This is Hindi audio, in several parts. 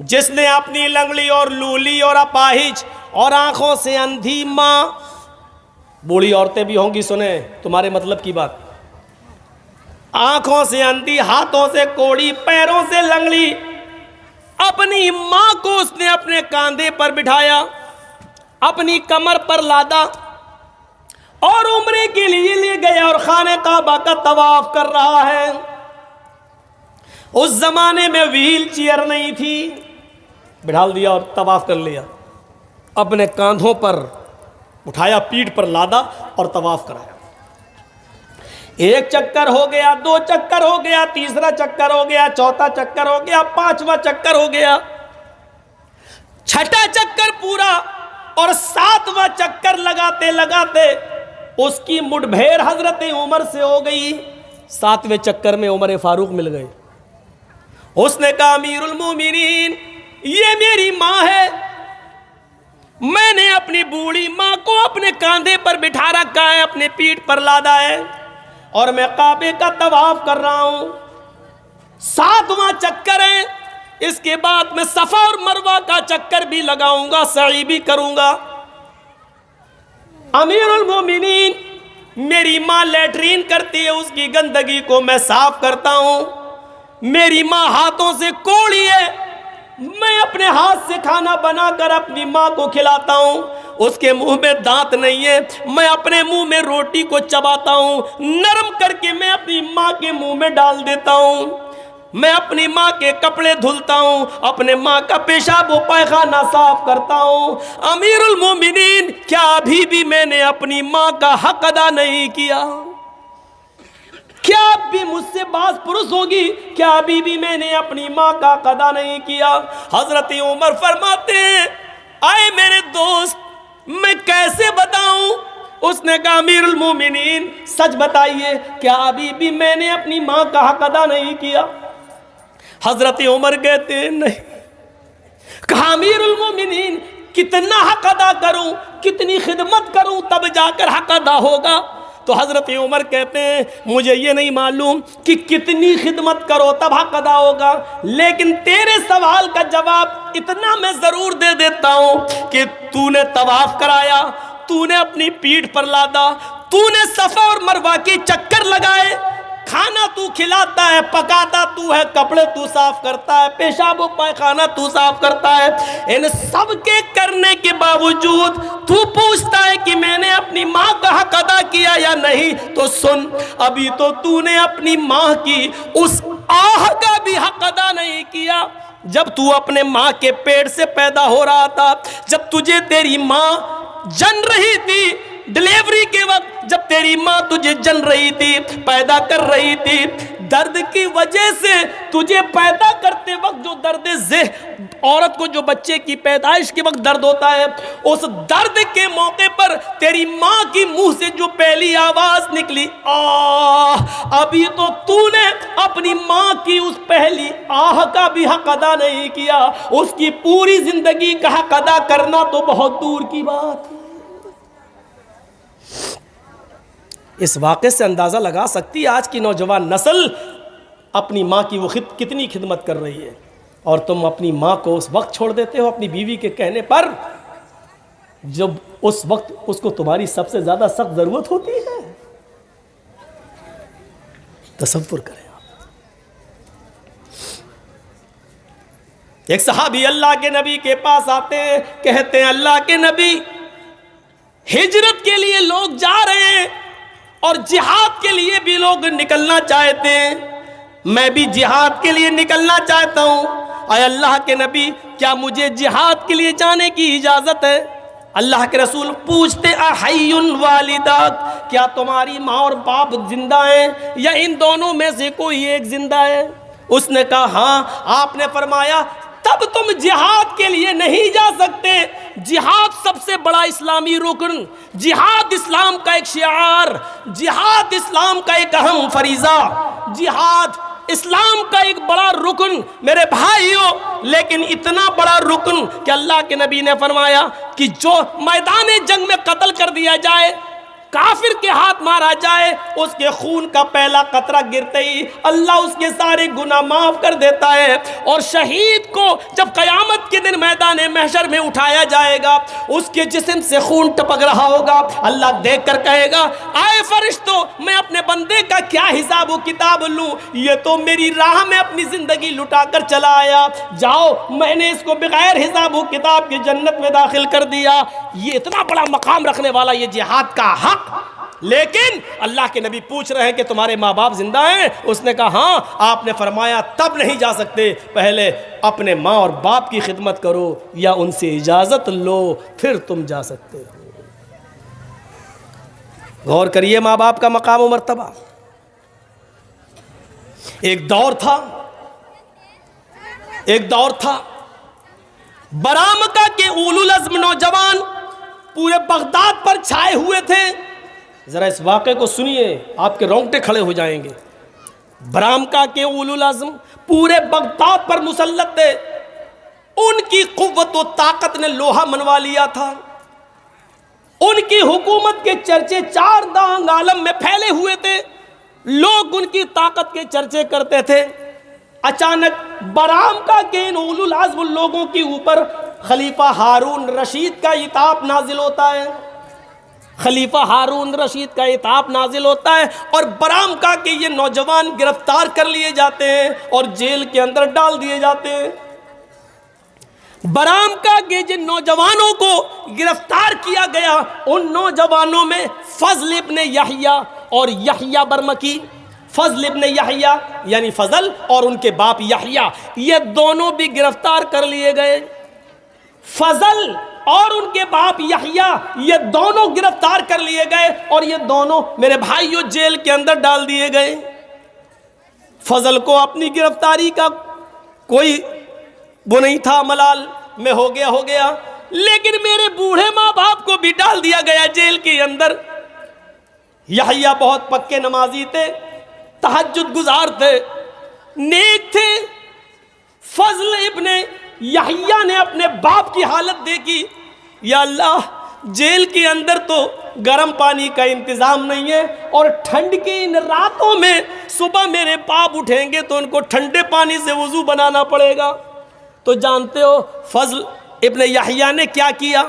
जिसने अपनी लंगड़ी और लूली और अपाहिज और आंखों से अंधी माँ, बूढ़ी औरतें भी होंगी, सुने तुम्हारे मतलब की बात, आंखों से अंधी, हाथों से कोड़ी, पैरों से लंगड़ी, अपनी माँ को उसने अपने कांधे पर बिठाया, अपनी कमर पर लादा और उम्रे के लिए ले गया और खाने काबा का तवाफ कर रहा है। उस जमाने में व्हील चेयर नहीं थी, बिठा दिया और तवाफ कर लिया, अपने कांधों पर उठाया, पीठ पर लादा और तवाफ कराया। एक चक्कर हो गया, दो चक्कर हो गया, तीसरा चक्कर हो गया, चौथा चक्कर हो गया, पांचवा चक्कर हो गया, छठा चक्कर पूरा और सातवां चक्कर लगाते लगाते उसकी मुठभेड़ हजरत उमर से हो गई। सातवें चक्कर में उमर फारूक मिल गए। उसने कहा अमीरुल मोमिनीन, ये मेरी माँ है, मैंने अपनी बूढ़ी माँ को अपने कांधे पर बिठा रखा है, अपने पीठ पर लादा है और मैं काबे का तवाफ कर रहा हूं। सातवां चक्कर है, इसके बाद मैं सफा और मरवा का चक्कर भी लगाऊंगा, सई भी करूंगा। अमीरुल मोमिनीन, मेरी माँ लैट्रीन करती है, उसकी गंदगी को मैं साफ करता हूं। मेरी माँ हाथों से कोड़ी है, मैं अपने हाथ से खाना बनाकर अपनी माँ को खिलाता हूं। उसके मुंह में दांत नहीं है, मैं अपने मुंह में रोटी को चबाता हूं, नरम करके मैं अपनी माँ के मुंह में डाल देता हूं। मैं अपनी माँ के कपड़े धुलता हूं, अपने माँ का पेशाब व पैखाना साफ करता हूं। अमीरुल मोमिनीन, क्या अभी भी मैंने अपनी माँ का हक अदा नहीं किया? क्या अब भी मुझसे बात पुरुष होगी? क्या अभी भी मैंने अपनी माँ का हक अदा नहीं किया? हजरत उमर फरमाते हैं, आए मेरे दोस्त, मैं कैसे बताऊं? उसने कहा अमीरुल मोमिनीन, सच बताइए, क्या अभी भी मैंने अपनी माँ का हक अदा नहीं किया? हजरत उमर कहते हैं नहीं। कहा अमीरुल मोमिनीन, कितना हक अदा करूं, कितनी खिदमत करूं तब जाकर हक अदा होगा? तो हजरत उमर कहते हैं मुझे ये नहीं मालूम कि कितनी खिदमत करो तब हक अदा होगा, लेकिन तेरे सवाल का जवाब इतना मैं जरूर दे देता हूं कि तूने तवाफ कराया, तूने अपनी पीठ पर लादा, तूने सफा और मरवा के चक्कर लगाए, खाना तू खिलाता है, पकाता तू है, कपड़े तू साफ करता है, पेशाब व पैखाना तू साफ करता है। इन सब के करने के बावजूद तू पूछता है कि मैंने अपनी माँ का हक अदा किया या नहीं? तो सुन, अभी तो तूने अपनी माँ की उस आह का भी हक अदा नहीं किया। जब तू अपने माँ के पेट से पैदा हो रहा था, जब तुझे तेरी माँ जन रही थी, डिलीवरी के वक्त जब तेरी माँ तुझे जन रही थी, पैदा कर रही थी, दर्द की वजह से तुझे पैदा करते वक्त जो दर्द औरत को जो बच्चे की पैदाइश के वक्त दर्द होता है, उस दर्द के मौके पर तेरी माँ की मुंह से जो पहली आवाज निकली, आह, अभी तो तूने अपनी माँ की उस पहली आह का भी हक अदा नहीं किया। उसकी पूरी जिंदगी का हक अदा करना तो बहुत दूर की बात है। इस वाक़े से अंदाज़ा लगा सकती है आज की नौजवान नस्ल अपनी माँ की वो कितनी खिदमत कर रही है, और तुम अपनी माँ को उस वक्त छोड़ देते हो अपनी बीवी के कहने पर जब उस वक्त उसको तुम्हारी सबसे ज़्यादा सख्त ज़रूरत होती है। तसव्वुर करें आप। एक सहाबी अल्लाह के नबी के पास आते हैं, कहते हैं अल्लाह के नबी, हिजरत के लिए लोग जा रहे हैं और जिहाद के लिए भी लोग निकलना चाहते हैं, मैं भी जिहाद के लिए निकलना चाहता हूँ। अय अल्लाह के नबी, क्या मुझे जिहाद के लिए जाने की इजाज़त है? अल्लाह के रसूल पूछते अहय्युन वालिदाक, क्या तुम्हारी माँ और बाप जिंदा हैं या इन दोनों में से कोई एक जिंदा है? उसने कहा हाँ। आपने फरमाया तब तुम जिहाद के लिए नहीं जा सकते। जिहाद सबसे बड़ा इस्लामी रुकन, जिहाद इस्लाम का एक शिआर, जिहाद इस्लाम का एक अहम फरीज़ा, जिहाद इस्लाम का एक बड़ा रुकन मेरे भाइयों। लेकिन इतना बड़ा रुकन कि अल्लाह के नबी ने फरमाया कि जो मैदान जंग में कत्ल कर दिया जाए, काफिर के हाथ मारा जाए, उसके खून का पहला कतरा गिरते ही अल्लाह उसके सारे गुनाह माफ कर देता है। और शहीद को जब क़यामत के दिन मैदान महशर में उठाया जाएगा, उसके जिस्म से खून टपक रहा होगा, अल्लाह देख कर कहेगा, आए फरिश्तों, मैं अपने बंदे का क्या हिसाब व किताब लूं, ये तो मेरी राह में अपनी जिंदगी लुटा कर चला आया, जाओ मैंने इसको बगैर हिसाब व किताब की जन्नत में दाखिल कर दिया। ये इतना बड़ा मकाम रखने वाला ये जिहाद का हक। लेकिन अल्लाह के नबी पूछ रहे हैं कि तुम्हारे माँ बाप जिंदा हैं? उसने कहा हाँ। आपने फरमाया तब नहीं जा सकते, पहले अपने माँ और बाप की खिदमत करो या उनसे इजाजत लो, फिर तुम जा सकते हो। गौर करिए माँ बाप का मकाम और मर्तबा। एक दौर था बरामका के उलुल अज़्म नौजवान पूरे बगदाद पर छाए हुए थे। जरा इस वाक़े को सुनिए, आपके रोंगटे खड़े हो जाएंगे। बरामका के उलुल अज़्म पूरे बगदाद पर मुसल्लत थे। उनकी कुव्वत व ताकत ने लोहा मनवा लिया था। उनकी हुकूमत के चर्चे चार दांग आलम में फैले हुए थे। लोग उनकी ताकत के चर्चे करते थे। अचानक बरामका के इन उलुल अज़्म लोगों के ऊपर खलीफा हारून रशीद का इताब नाजिल होता है। खलीफा हारून रशीद का इताब नाजिल होता है और बरामका के ये नौजवान गिरफ्तार कर लिए जाते हैं और जेल के अंदर डाल दिए जाते हैं। बरामका के जिन नौजवानों को गिरफ्तार किया गया, उन नौजवानों में फजल इब्न यहया और यहया बरमकी, फजल इब्न यहया यानी फजल और उनके बाप यहया, ये दोनों भी गिरफ्तार कर लिए गए। फजल और उनके बाप यहया ये दोनों गिरफ्तार कर लिए गए और ये दोनों मेरे भाइयों जेल के अंदर डाल दिए गए। फजल को अपनी गिरफ्तारी का कोई वो नहीं था, मलाल में हो गया, लेकिन मेरे बूढ़े माँ बाप को भी डाल दिया गया जेल के अंदर। यहया बहुत पक्के नमाजी थे, तहज्जुद गुजार थे, नेक थे। फजल इब्ने यहया ने अपने बाप की हालत देखी, या अल्लाह, जेल के अंदर तो गर्म पानी का इंतज़ाम नहीं है और ठंड की इन रातों में सुबह मेरे बाप उठेंगे तो उनको ठंडे पानी से वज़ू बनाना पड़ेगा। तो जानते हो फजल इब्ने यहया ने क्या किया?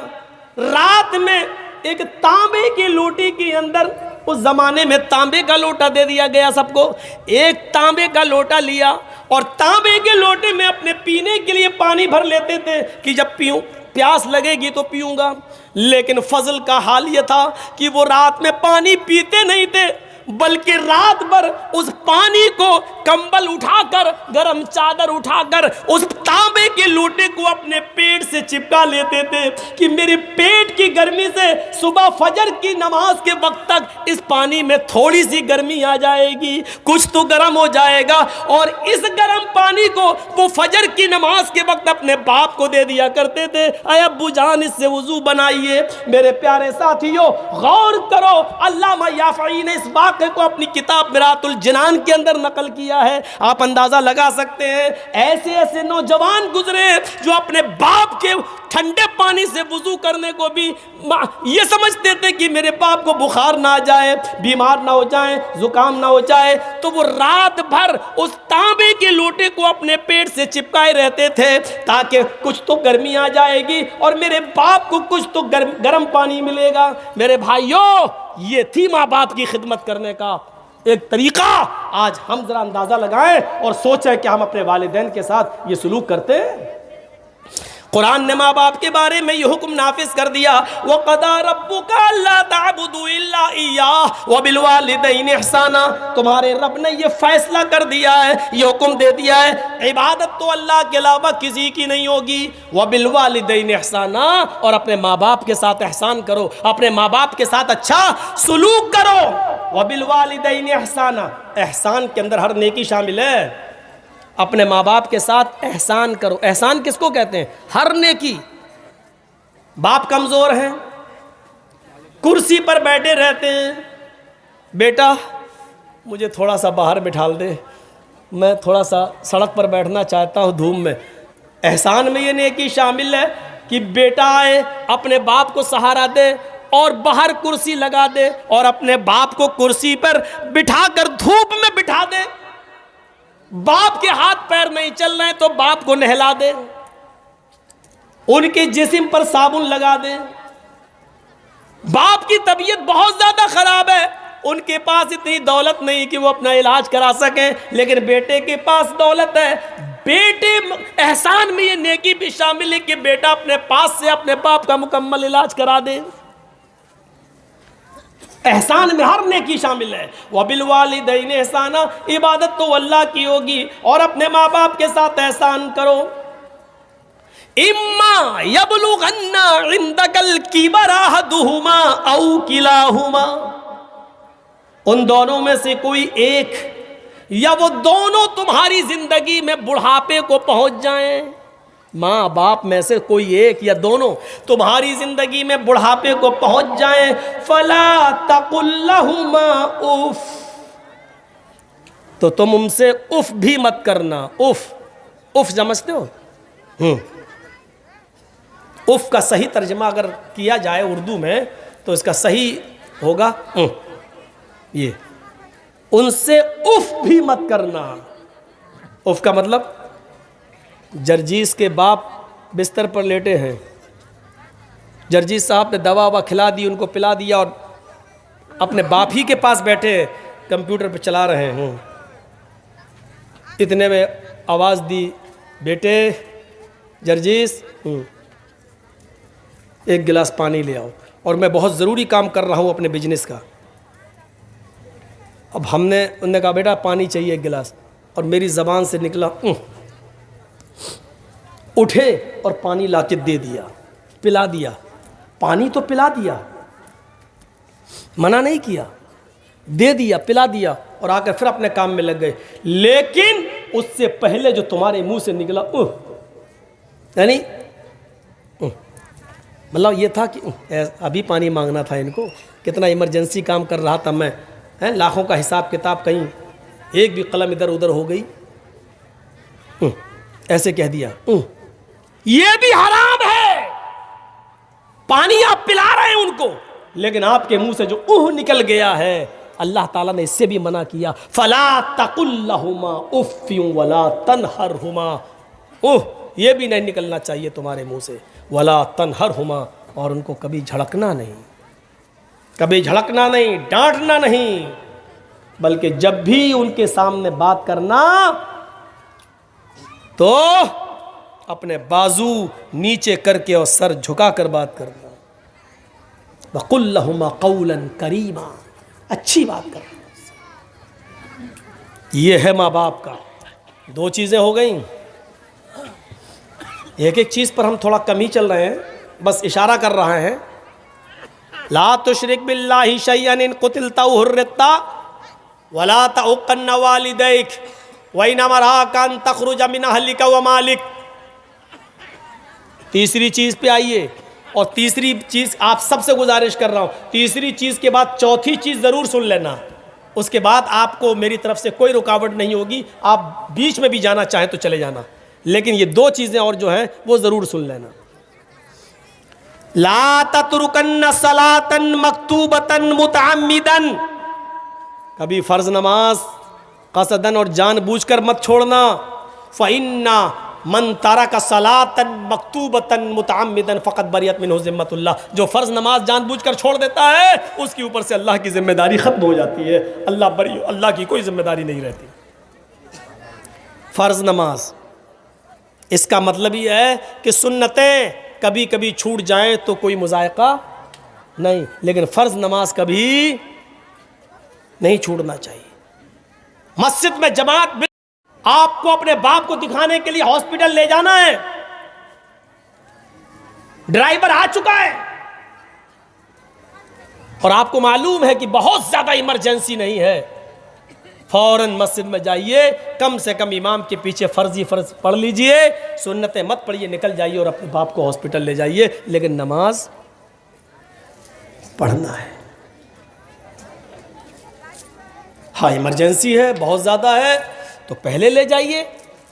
रात में एक तांबे की लोटी के अंदर, उस ज़माने में तांबे का लोटा दे दिया गया सबको, एक तांबे का लोटा लिया और तांबे के लोटे में अपने पीने के लिए पानी भर लेते थे कि जब पीऊँ, प्यास लगेगी तो पीऊँगा। लेकिन फजल का हाल ये था कि वो रात में पानी पीते नहीं थे, बल्कि रात भर उस पानी को कंबल उठाकर, गरम चादर उठाकर उस तांबे के लोटे को अपने पेट से चिपका लेते थे कि मेरे पेट की गर्मी से सुबह फजर की नमाज के वक्त तक इस पानी में थोड़ी सी गर्मी आ जाएगी, कुछ तो गर्म हो जाएगा। और इस गर्म पानी को वो फजर की नमाज के वक्त अपने बाप को दे दिया करते थे। अय अब्बू जान, इससे वजू बनाइए। मेरे प्यारे साथियों, गौर करो, अल्लामा याफ़ई ने इस बात को अपनी किताब मिरातुल जिनान के अंदर नकल किया है। आप अंदाजा लगा सकते हैं, ऐसे ऐसे नौजवान गुजरे जो अपने बाप के ठंडे पानी से वुजू करने को भी ये समझते थे कि मेरे बाप को बुखार ना आ जाए, बीमार ना हो जाए, जुकाम ना हो जाए, तो वो रात भर उस तांबे के लोटे को अपने पेट से चिपकाए रहते थे ताकि कुछ तो गर्मी आ जाएगी और मेरे बाप को कुछ तो गर्म पानी मिलेगा। मेरे भाइयों, ये थी माँ बाप की खिदमत करने का एक तरीका। आज हम जरा अंदाजा लगाएं और सोचें कि हम अपने वालिदैन के साथ ये सलूक करते हैं। कुरान ने माँ बाप के बारे में ये हुक्म नाफिज कर दिया, वक़दा रब्बुका अल्ला ताबुदू इल्ला इय्याह व बिल वालिदैनि इहसाना। तुम्हारे रब ने ये फैसला कर दिया है, ये हुक्म दे दिया है, इबादत तो अल्लाह के अलावा किसी की नहीं होगी। व बिल वालिदैनि इहसाना, और अपने माँ बाप के साथ एहसान करो, अपने माँ बाप के साथ अच्छा सलूक करो। व बिल वालिदैनि इहसाना, एहसान के अंदर हर नेकी शामिल है। अपने माँ बाप के साथ एहसान करो। एहसान किसको कहते हैं? हर नेकी। बाप कमज़ोर हैं, कुर्सी पर बैठे रहते हैं, बेटा मुझे थोड़ा सा बाहर बिठा दे, मैं थोड़ा सा सड़क पर बैठना चाहता हूँ धूप में। एहसान में ये नेकी शामिल है कि बेटा आए, अपने बाप को सहारा दे, और बाहर कुर्सी लगा दे और अपने बाप को कुर्सी पर बिठाकर धूप में बिठा दे। बाप के हाथ पैर नहीं चल रहे तो बाप को नहला दे, उनके जिस्म पर साबुन लगा दे। बाप की तबीयत बहुत ज्यादा खराब है, उनके पास इतनी दौलत नहीं कि वो अपना इलाज करा सकें, लेकिन बेटे के पास दौलत है। बेटे एहसान में ये नेकी भी शामिल है कि बेटा अपने पास से अपने बाप का मुकम्मल इलाज करा दे। एहसान में हर नेकी शामिल है। वबिल वालिदैन एहसाना, इबादत तो अल्लाह की होगी और अपने माँ बाप के साथ एहसान करो। इम्मा यबलुगन्ना इंदकल किबरा अहदुहुमा औ किलाहुमा, उन दोनों में से कोई एक या वो दोनों तुम्हारी जिंदगी में बुढ़ापे को पहुंच जाएं। माँ बाप में से कोई एक या दोनों तुम्हारी जिंदगी में बुढ़ापे को पहुंच जाएं, फला तकुल्लहुमा उफ, तो तुम उनसे उफ भी मत करना। उफ, उफ समझते हो? उफ का सही तर्जमा अगर किया जाए उर्दू में तो इसका सही होगा ये, उनसे उफ भी मत करना। उफ का मतलब, जर्जीस के बाप बिस्तर पर लेटे हैं, जर्जीस साहब ने दवा ववा खिला दी, उनको पिला दिया और अपने बाप ही के पास बैठे कंप्यूटर पर चला रहे हैं। इतने में आवाज़ दी, बेटे जर्जीस एक गिलास पानी ले आओ, और मैं बहुत ज़रूरी काम कर रहा हूँ अपने बिजनेस का। अब उन्होंने कहा बेटा पानी चाहिए एक गिलास, और मेरी ज़बान से निकला उठे और पानी लाके दे दिया, पिला दिया। पानी तो पिला दिया, मना नहीं किया, दे दिया, पिला दिया, और आकर फिर अपने काम में लग गए। लेकिन उससे पहले जो तुम्हारे मुंह से निकला यानी मतलब ये था कि अभी पानी मांगना था इनको, कितना इमरजेंसी काम कर रहा था मैं, हैं, लाखों का हिसाब किताब, कहीं एक भी कलम इधर उधर हो गई, ऐसे कह दिया। ये भी हराम है, पानी आप पिला रहे हैं उनको, लेकिन आपके मुंह से जो निकल गया है, अल्लाह ताला ने इससे भी मना किया। फला तकुल्लहुमा उफ़्फ़िन वला तनहरहुमा, ये भी नहीं निकलना चाहिए तुम्हारे मुंह से। वला तनहरहुमा, और उनको कभी झड़कना नहीं, कभी झड़कना नहीं, डांटना नहीं, बल्कि जब भी उनके सामने बात करना तो अपने बाजू नीचे करके और सर झुका कर बात करना। वक़ुल लहुमा क़ौलन करीमा, अच्छी बात करना। ये है माँ बाप का। दो चीज़ें हो गई, एक एक चीज़ पर हम थोड़ा कम ही चल रहे हैं, बस इशारा कर रहे हैं। ला तुशरिक बिल्लाहि शैअन इन कुतिलता औ हुर्रिता वला तउक़्क़न वालिदैक व इन अमराका अन तख़रुज मिन अहलिका व मालिक। तीसरी चीज़ पे आइए, और तीसरी चीज़ आप सबसे गुजारिश कर रहा हूँ, तीसरी चीज़ के बाद चौथी चीज़ ज़रूर सुन लेना। उसके बाद आपको मेरी तरफ से कोई रुकावट नहीं होगी, आप बीच में भी जाना चाहें तो चले जाना, लेकिन ये दो चीज़ें और जो हैं वो ज़रूर सुन लेना। ला ततरुकन्न सलातन मक्तूबतन मुतअम्मिदन, कभी फ़र्ज़ नमाज कसदन और जानबूझकर मत छोड़ना। फ़इन्ना मन तरका सलातन मक्तूबतन मुतअम्मिदन फ़क़द बरियत मिन्हु ज़िम्मतुल्लाह, जो फ़र्ज़ नमाज जानबूझकर छोड़ देता है उसके ऊपर से अल्लाह की ज़िम्मेदारी ख़त्म हो जाती है, अल्लाह बरी, अल्लाह की कोई ज़िम्मेदारी नहीं रहती। फ़र्ज़ नमाज, इसका मतलब ये है कि सुन्नतें कभी कभी छूट जाएं तो कोई मुज़ायक़ा नहीं, लेकिन फ़र्ज़ नमाज कभी नहीं छूटना चाहिए। मस्जिद में जमात, आपको अपने बाप को दिखाने के लिए हॉस्पिटल ले जाना है, ड्राइवर आ चुका है और आपको मालूम है कि बहुत ज़्यादा इमरजेंसी नहीं है, फ़ौरन मस्जिद में जाइए, कम से कम इमाम के पीछे फ़र्ज़ पढ़ लीजिए, सुन्नतें मत पढ़िए, निकल जाइए और अपने बाप को हॉस्पिटल ले जाइए, लेकिन नमाज पढ़ना है। हाँ इमरजेंसी है, बहुत ज़्यादा है, तो पहले ले जाइए,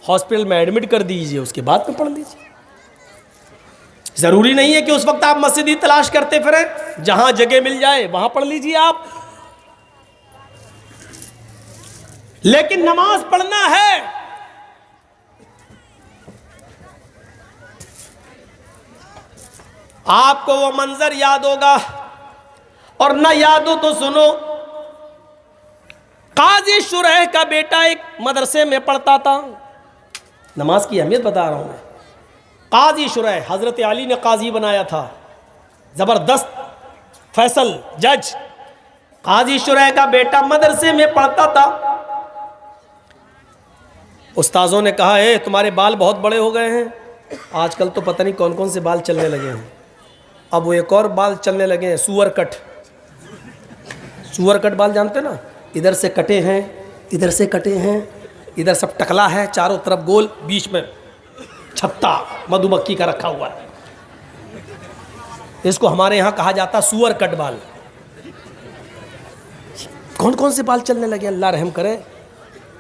हॉस्पिटल में एडमिट कर दीजिए, उसके बाद में पढ़ लीजिए। जरूरी नहीं है कि उस वक्त आप मस्जिद ही तलाश करते फिरें, जहां जगह मिल जाए वहां पढ़ लीजिए आप, लेकिन नमाज पढ़ना है। आपको वो मंजर याद होगा, और ना याद हो तो सुनो। काजी शुरैह का बेटा एक मदरसे में पढ़ता था, नमाज की अहमियत बता रहा हूं मैं। काजी शुरैह, हजरत अली ने काजी बनाया था, जबरदस्त फैसल जज। काजी शुरैह का बेटा मदरसे में पढ़ता था। उस्ताजों ने कहा, है तुम्हारे बाल बहुत बड़े हो गए हैं, आजकल तो पता नहीं कौन कौन से बाल चलने लगे हैं। अब वो एक और बाल चलने लगे हैं, सुअर कट। सुअर कट बाल जानते ना, इधर से कटे हैं, इधर से कटे हैं, इधर सब टकला है, चारों तरफ गोल, बीच में छत्ता मधुमक्खी का रखा हुआ है। इसको हमारे यहाँ कहा जाता सुअर कट बाल। कौन कौन से बाल चलने लगे, अल्लाह रहम करे।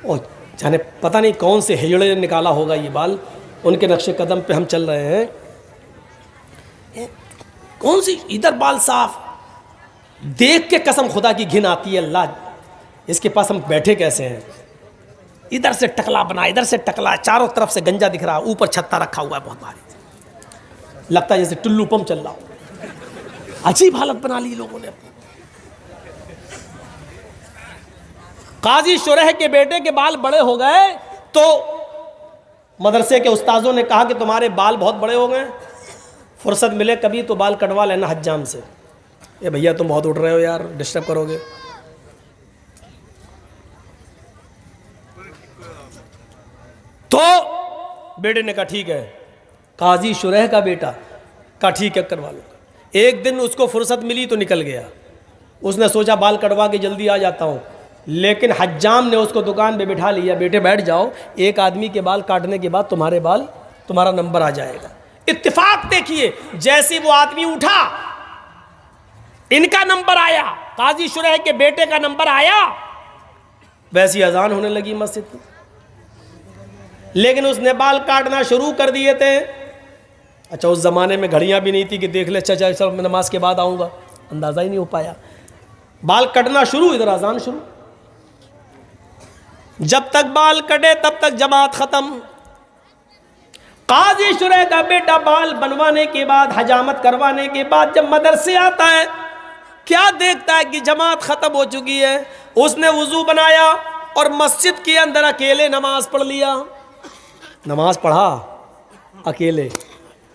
ओ जाने पता नहीं कौन से हिजड़े निकाला होगा ये बाल, उनके नक्शे कदम पे हम चल रहे हैं। कौन सी इधर बाल साफ, देख के कसम खुदा की घिन आती है, अल्लाह इसके पास हम बैठे कैसे हैं। इधर से टकला बना, इधर से टकला, चारों तरफ से गंजा दिख रहा, ऊपर छत्ता रखा हुआ है बहुत भारी, लगता है जैसे टुल्लू पंप चल रहा हो। अजीब हालत बना ली लोगों ने। काजी शुरैह के बेटे के बाल बड़े हो गए तो मदरसे के उस्ताजों ने कहा कि तुम्हारे बाल बहुत बड़े हो गए, फुर्सत मिले कभी तो बाल कटवा लेना हज्जाम से। ये भैया तुम बहुत उठ रहे हो यार, डिस्टर्ब करोगे। तो बेटे ने कहा ठीक है, काजी शुरैह का बेटा कहा ठीक है करवा लो। एक दिन उसको फुर्सत मिली तो निकल गया, उसने सोचा बाल कटवा के जल्दी आ जाता हूँ, लेकिन हज्जाम ने उसको दुकान पे बिठा लिया, बेटे बैठ जाओ, एक आदमी के बाल काटने के बाद तुम्हारा नंबर आ जाएगा। इत्तेफाक देखिए, जैसे वो आदमी उठा इनका नंबर आया, काजी शुरैह के बेटे का नंबर आया, वैसी अजान होने लगी मस्जिद की। लेकिन उसने बाल काटना शुरू कर दिए थे। अच्छा उस ज़माने में घड़ियाँ भी नहीं थी कि देख ले, अच्छा चल मैं नमाज के बाद आऊँगा, अंदाज़ा ही नहीं हो पाया। बाल कटना शुरू, इधर अजान शुरू। जब तक बाल कटे तब तक जमात ख़त्म। काजी शुरैह का बेटा बाल बनवाने के बाद, हजामत करवाने के बाद जब मदरसे आता है, क्या देखता है कि जमात ख़त्म हो चुकी है। उसने वुज़ू बनाया और मस्जिद के अंदर अकेले नमाज पढ़ लिया। नमाज पढ़ा अकेले,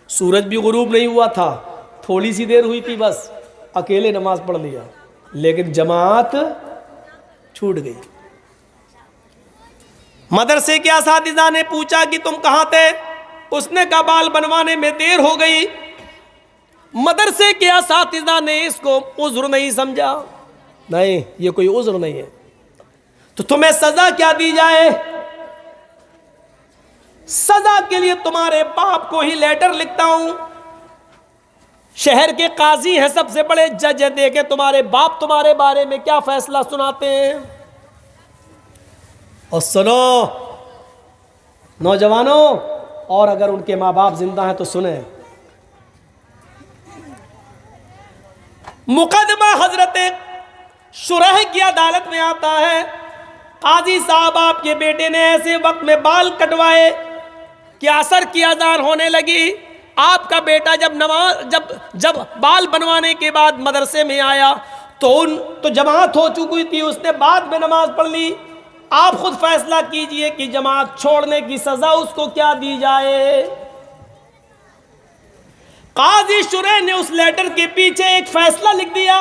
सूरज भी गुरूब नहीं हुआ था, थोड़ी सी देर हुई थी बस, अकेले नमाज पढ़ लिया, लेकिन जमात छूट गई। मदरसे के असातिज़ा ने पूछा कि तुम कहाँ थे, उसने कहा बाल बनवाने में देर हो गई। मदरसे के असातिज़ा ने इसको उज़्र नहीं समझा, नहीं ये कोई उज़्र नहीं है, तो तुम्हें सज़ा क्या दी जाए। सज़ा के लिए तुम्हारे बाप को ही लेटर लिखता हूं, शहर के काजी हैं, सबसे बड़े जज हैं, देखे तुम्हारे बाप तुम्हारे बारे में क्या फैसला सुनाते हैं। और सुनो नौजवानों, और अगर उनके माँ बाप जिंदा हैं तो सुने। मुकदमा हजरत शुरैह की अदालत में आता है। काजी साहब आपके बेटे ने ऐसे वक्त में बाल कटवाए कि असर की अजान होने लगी। आपका बेटा जब बाल बनवाने के बाद मदरसे में आया तो जमात हो चुकी थी, उसने बाद में नमाज पढ़ ली। आप खुद फैसला कीजिए कि जमात छोड़ने की सजा उसको क्या दी जाए। काजी शुरैह ने उस लेटर के पीछे एक फैसला लिख दिया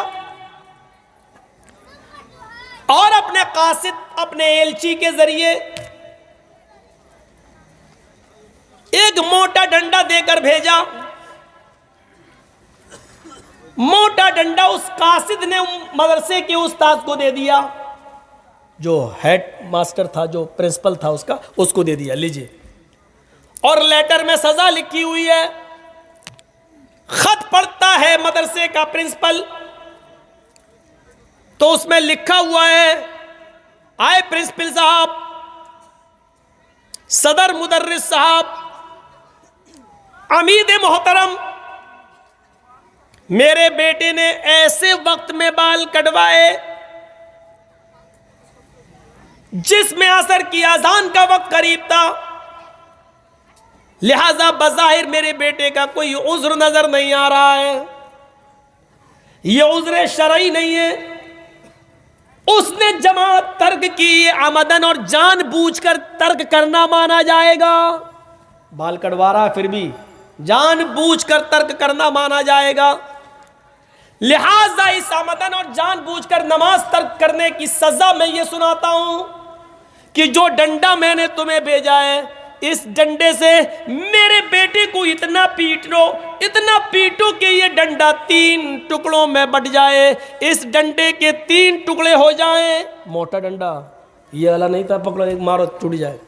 और अपने कासिद, अपने एलची के जरिए एक मोटा डंडा देकर भेजा। मोटा डंडा उस कासिद ने मदरसे के उस्ताद को दे दिया, जो हेड मास्टर था, जो प्रिंसिपल था उसको दे दिया, लीजिए। और लेटर में सजा लिखी हुई है। खत पढ़ता है मदरसे का प्रिंसिपल, तो उसमें लिखा हुआ है, आए प्रिंसिपल साहब, सदर मुदर्रिस साहब, अमीद मोहतरम, मेरे बेटे ने ऐसे वक्त में बाल कटवाए जिसमें असर की अजान का वक्त करीब था, लिहाजा बज़ाहिर मेरे बेटे का कोई उज़्र नजर नहीं आ रहा है, यह उज़्र शरई नहीं है। उसने जमात तर्क की, ये आमदन और जानबूझकर तर्क करना माना जाएगा? बाल कटवा रहा फिर भी जानबूझकर तर्क करना माना जाएगा। लिहाजा इस आमदन और जानबूझकर नमाज तर्क करने की सजा मैं ये सुनाता हूं कि जो डंडा मैंने तुम्हें भेजा है, इस डंडे से मेरे बेटे को इतना पीटो कि ये डंडा 3 टुकड़ों में बट जाए, इस डंडे के 3 टुकड़े हो जाएं। मोटा डंडा, ये वाला नहीं था, पकड़ो एक मारो टूट जाए।